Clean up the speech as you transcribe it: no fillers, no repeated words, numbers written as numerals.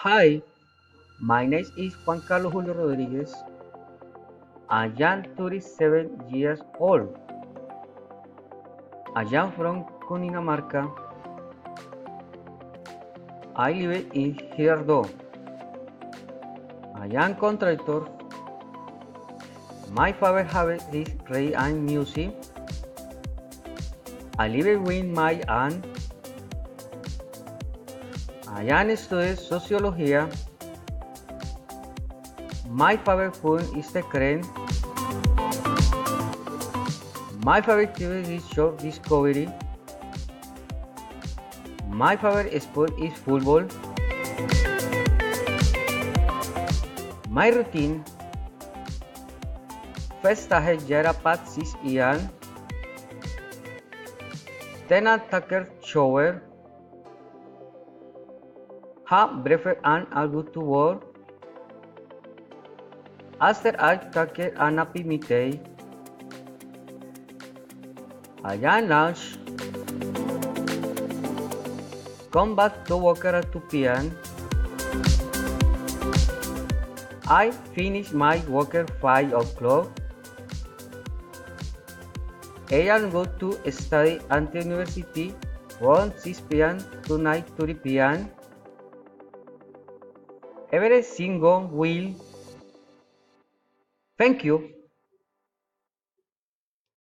Hi, my name is Juan Carlos Julio Rodriguez. I am 37 years old. I am from Cundinamarca. I live in Girardot. I am contractor. My favorite hobby is reading and music. I live with my aunt. I am studying sociology. My favorite food is the creme. My favorite activity is short discovery. My favorite sport is football. My routine first I get up at 6 a.m. Then I take a shower, have breakfast and I go to work. After I take a nap in midday, I am lunch, come back to work at 2 p.m. I finish my work at 5 o'clock. I am go to study at the university from 6 p.m. to 9:30 p.m. Every single will. Thank you.